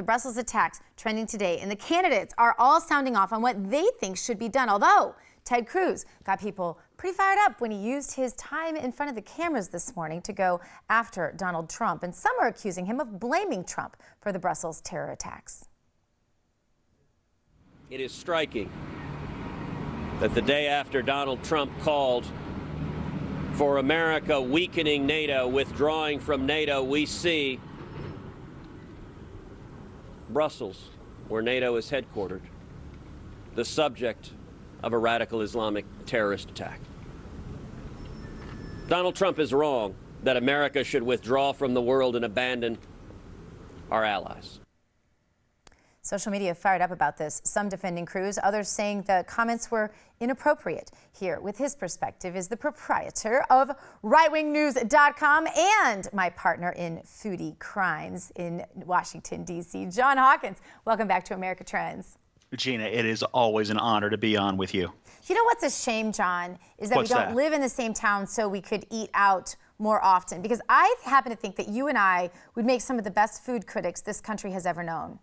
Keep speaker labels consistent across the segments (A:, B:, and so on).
A: the Brussels attacks trending today, and the candidates are all sounding off on what they think should be done. Although Ted Cruz got people pretty fired up when he used his time in front of the cameras this morning to go after Donald Trump, and some are accusing him of blaming Trump for the Brussels terror attacks.
B: It is striking that the day after Donald Trump called for America weakening NATO, withdrawing from NATO, we see Brussels, where NATO is headquartered, the subject of a radical Islamic terrorist attack. Donald Trump is wrong that America should withdraw from the world and abandon our allies.
A: Social media fired up about this, some defending Cruz, others saying the comments were inappropriate. Here with his perspective is the proprietor of rightwingnews.com and my partner in foodie crimes in Washington, D.C., John Hawkins. Welcome back to America Trends.
C: Gina, it is always an honor to be on with you.
A: You know what's a shame, John, is that we don't live in the same town so we could eat out more often. Because I happen to think that you and I would make some of the best food critics this country has ever known.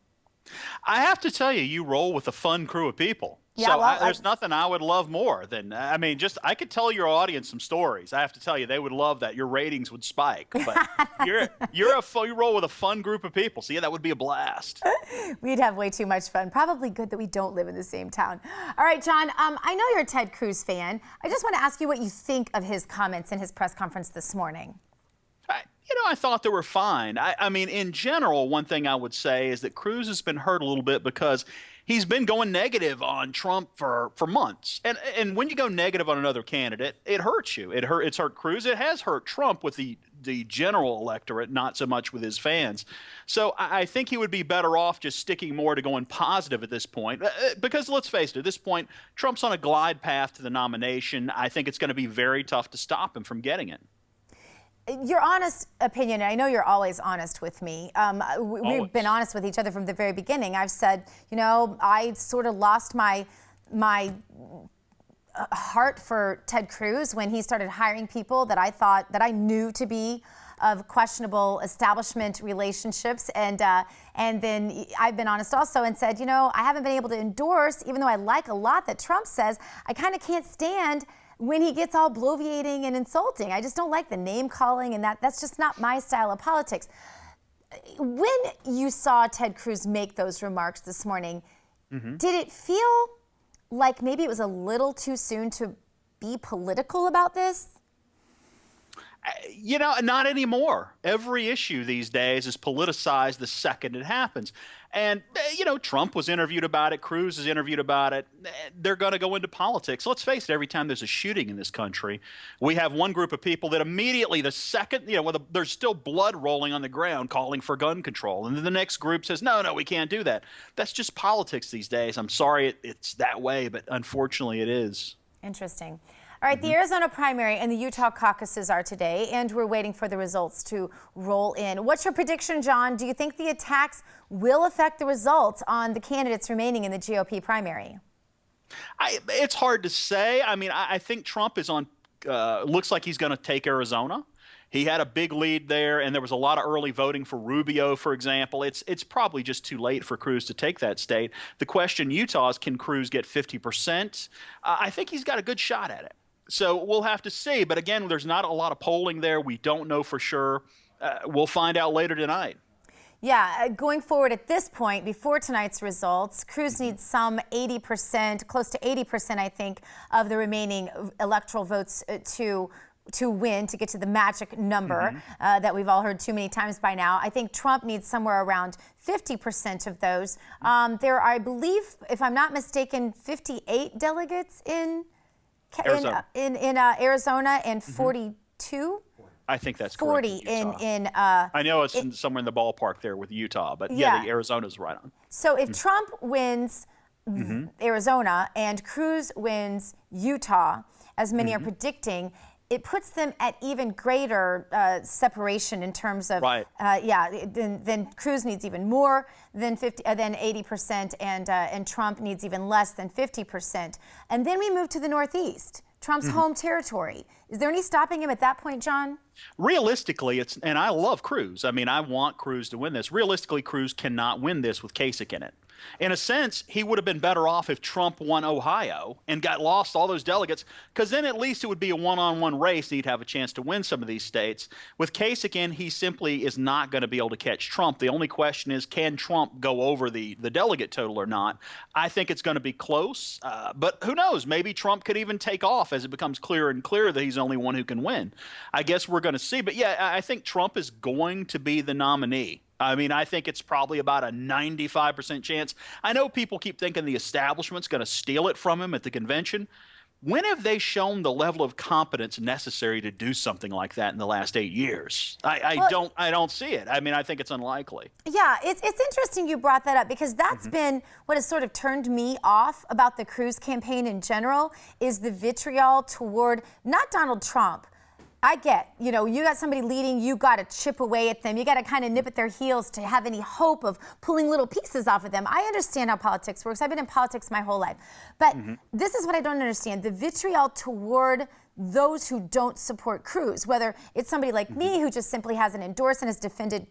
C: I have to tell you, you roll with a fun crew of people.
A: Yeah,
C: so
A: well,
C: there's nothing I would love more than, I could tell your audience some stories. I have to tell you, they would love that. Your ratings would spike. But you roll with a fun group of people. So yeah, that would be a blast.
A: We'd have way too much fun. Probably good that we don't live in the same town. All right, John, I know you're a Ted Cruz fan. I just want to ask you what you think of his comments in his press conference this morning.
C: I thought they were fine. I mean, in general, one thing I would say is that Cruz has been hurt a little bit because he's been going negative on Trump for months. And when you go negative on another candidate, it hurts you. It's hurt Cruz. It has hurt Trump with the general electorate, not so much with his fans. So I think he would be better off just sticking more to going positive at this point. Because let's face it, at this point, Trump's on a glide path to the nomination. I think it's going to be very tough to stop him from getting it.
A: Your honest opinion, and I know you're always honest with me. We've been honest with each other from the very beginning. I've said, I sort of lost my heart for Ted Cruz when he started hiring people that I knew to be of questionable establishment relationships. And then I've been honest also and said, I haven't been able to endorse, even though I like a lot that Trump says, I kind of can't stand when he gets all bloviating and insulting. I just don't like the name calling, and that's just not my style of politics. When you saw Ted Cruz make those remarks this morning, did it feel like maybe it was a little too soon to be political about this?
C: Not anymore. Every issue these days is politicized the second it happens. And, Trump was interviewed about it. Cruz is interviewed about it. They're going to go into politics. Let's face it, every time there's a shooting in this country, we have one group of people that immediately, the second, there's still blood rolling on the ground calling for gun control. And then the next group says, no, we can't do that. That's just politics these days. I'm sorry it's that way, but unfortunately it is.
A: Interesting. All right, the Arizona primary and the Utah caucuses are today, and we're waiting for the results to roll in. What's your prediction, John? Do you think the attacks will affect the results on the candidates remaining in the GOP primary?
C: It's hard to say. I mean, I think Trump is on, looks like he's going to take Arizona. He had a big lead there, and there was a lot of early voting for Rubio, for example. It's probably just too late for Cruz to take that state. The question, Utah, is can Cruz get 50%? I think he's got a good shot at it. So we'll have to see. But again, there's not a lot of polling there. We don't know for sure. We'll find out later tonight.
A: Yeah, going forward at this point, before tonight's results, Cruz needs some 80%, close to 80%, I think, of the remaining electoral votes to win, to get to the magic number that we've all heard too many times by now. I think Trump needs somewhere around 50% of those. There are, I believe, if I'm not mistaken, 58 delegates in Arizona and 42.
C: I think that's
A: 40
C: correct.
A: I
C: know it's somewhere in the ballpark there with Utah, but yeah, the Arizona's right on.
A: So if Trump wins Arizona and Cruz wins Utah, as many are predicting, it puts them at even greater separation in terms of, then Cruz needs even more than 80%, and Trump needs even less than 50%. And then we move to the Northeast. Trump's home territory. Is there any stopping him at that point, John?
C: Realistically, and I love Cruz. I mean, I want Cruz to win this. Realistically, Cruz cannot win this with Kasich in it. In a sense, he would have been better off if Trump won Ohio and got lost all those delegates, because then at least it would be a one-on-one race and he'd have a chance to win some of these states. With Kasich in, he simply is not going to be able to catch Trump. The only question is, can Trump go over the delegate total or not? I think it's going to be close, but who knows? Maybe Trump could even take off as it becomes clearer and clearer that he's the only one who can win. I guess we're going to see. But yeah, I think Trump is going to be the nominee. I mean, I think it's probably about a 95% chance. I know people keep thinking the establishment's going to steal it from him at the convention. When have they shown the level of competence necessary to do something like that in the last 8 years? I don't see it. I mean, I think it's unlikely.
A: Yeah, it's interesting you brought that up, because that's been what has sort of turned me off about the Cruz campaign in general, is the vitriol toward not Donald Trump. I get, you got somebody leading, you got to chip away at them. You got to kind of nip at their heels to have any hope of pulling little pieces off of them. I understand how politics works. I've been in politics my whole life. But this is what I don't understand. The vitriol toward those who don't support Cruz, whether it's somebody like me who just simply hasn't endorsed and has defended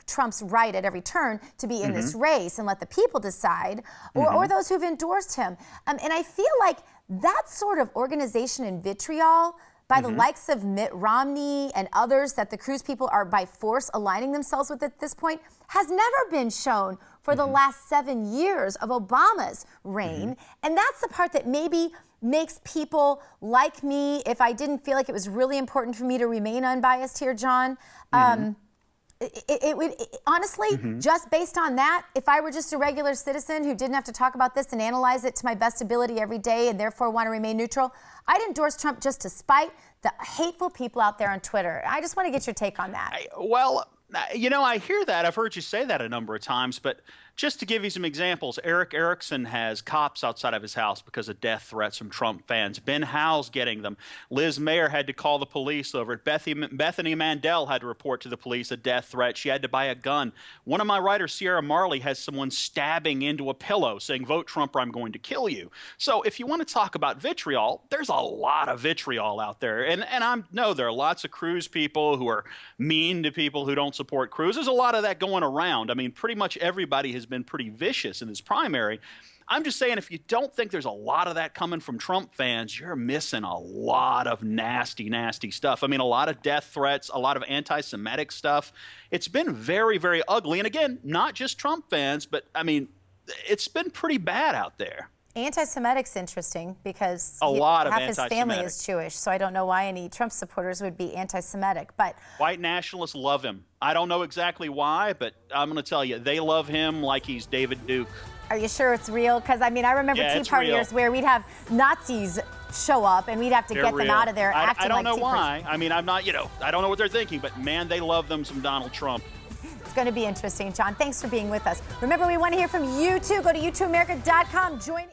A: Trump's right at every turn to be in this race and let the people decide, or those who've endorsed him. And I feel like that sort of organization and vitriol by the likes of Mitt Romney and others that the Cruz people are by force aligning themselves with at this point has never been shown for the last 7 years of Obama's reign. And that's the part that maybe makes people like me, if I didn't feel like it was really important for me to remain unbiased here, John, it would honestly, just based on that, if I were just a regular citizen who didn't have to talk about this and analyze it to my best ability every day and therefore want to remain neutral, I'd endorse Trump just to spite the hateful people out there on Twitter. I just want to get your take on that.
C: I hear that. I've heard you say that a number of times, but just to give you some examples, Eric Erickson has cops outside of his house because of death threats from Trump fans. Ben Howe's getting them. Liz Mayer had to call the police over it. Bethany Mandel had to report to the police a death threat. She had to buy a gun. One of my writers, Sierra Marley, has someone stabbing into a pillow saying, "Vote Trump or I'm going to kill you." So if you want to talk about vitriol, there's a lot of vitriol out there. And I know there are lots of Cruz people who are mean to people who don't support Cruz. There's a lot of that going around. I mean, pretty much everybody has been pretty vicious in this primary. I'm just saying, if you don't think there's a lot of that coming from Trump fans, you're missing a lot of nasty, nasty stuff. I mean, a lot of death threats, a lot of anti-Semitic stuff. It's been very, very ugly. And again, not just Trump fans, but I mean, it's been pretty bad out there.
A: Anti-Semitic's interesting because
C: half
A: his family is Jewish, so I don't know why any Trump supporters would be anti-Semitic. But
C: white nationalists love him. I don't know exactly why, but I'm going to tell you, they love him like he's David Duke.
A: Are you sure it's real? Because I mean, I remember Tea Partiers where we'd have Nazis show up and we'd have to get them out of there.
C: I don't know why. I mean, I'm not, I don't know what they're thinking, but man, they love them some Donald Trump.
A: It's going to be interesting, John. Thanks for being with us. Remember, we want to hear from you too. Go to YouTubeAmerica.com. Join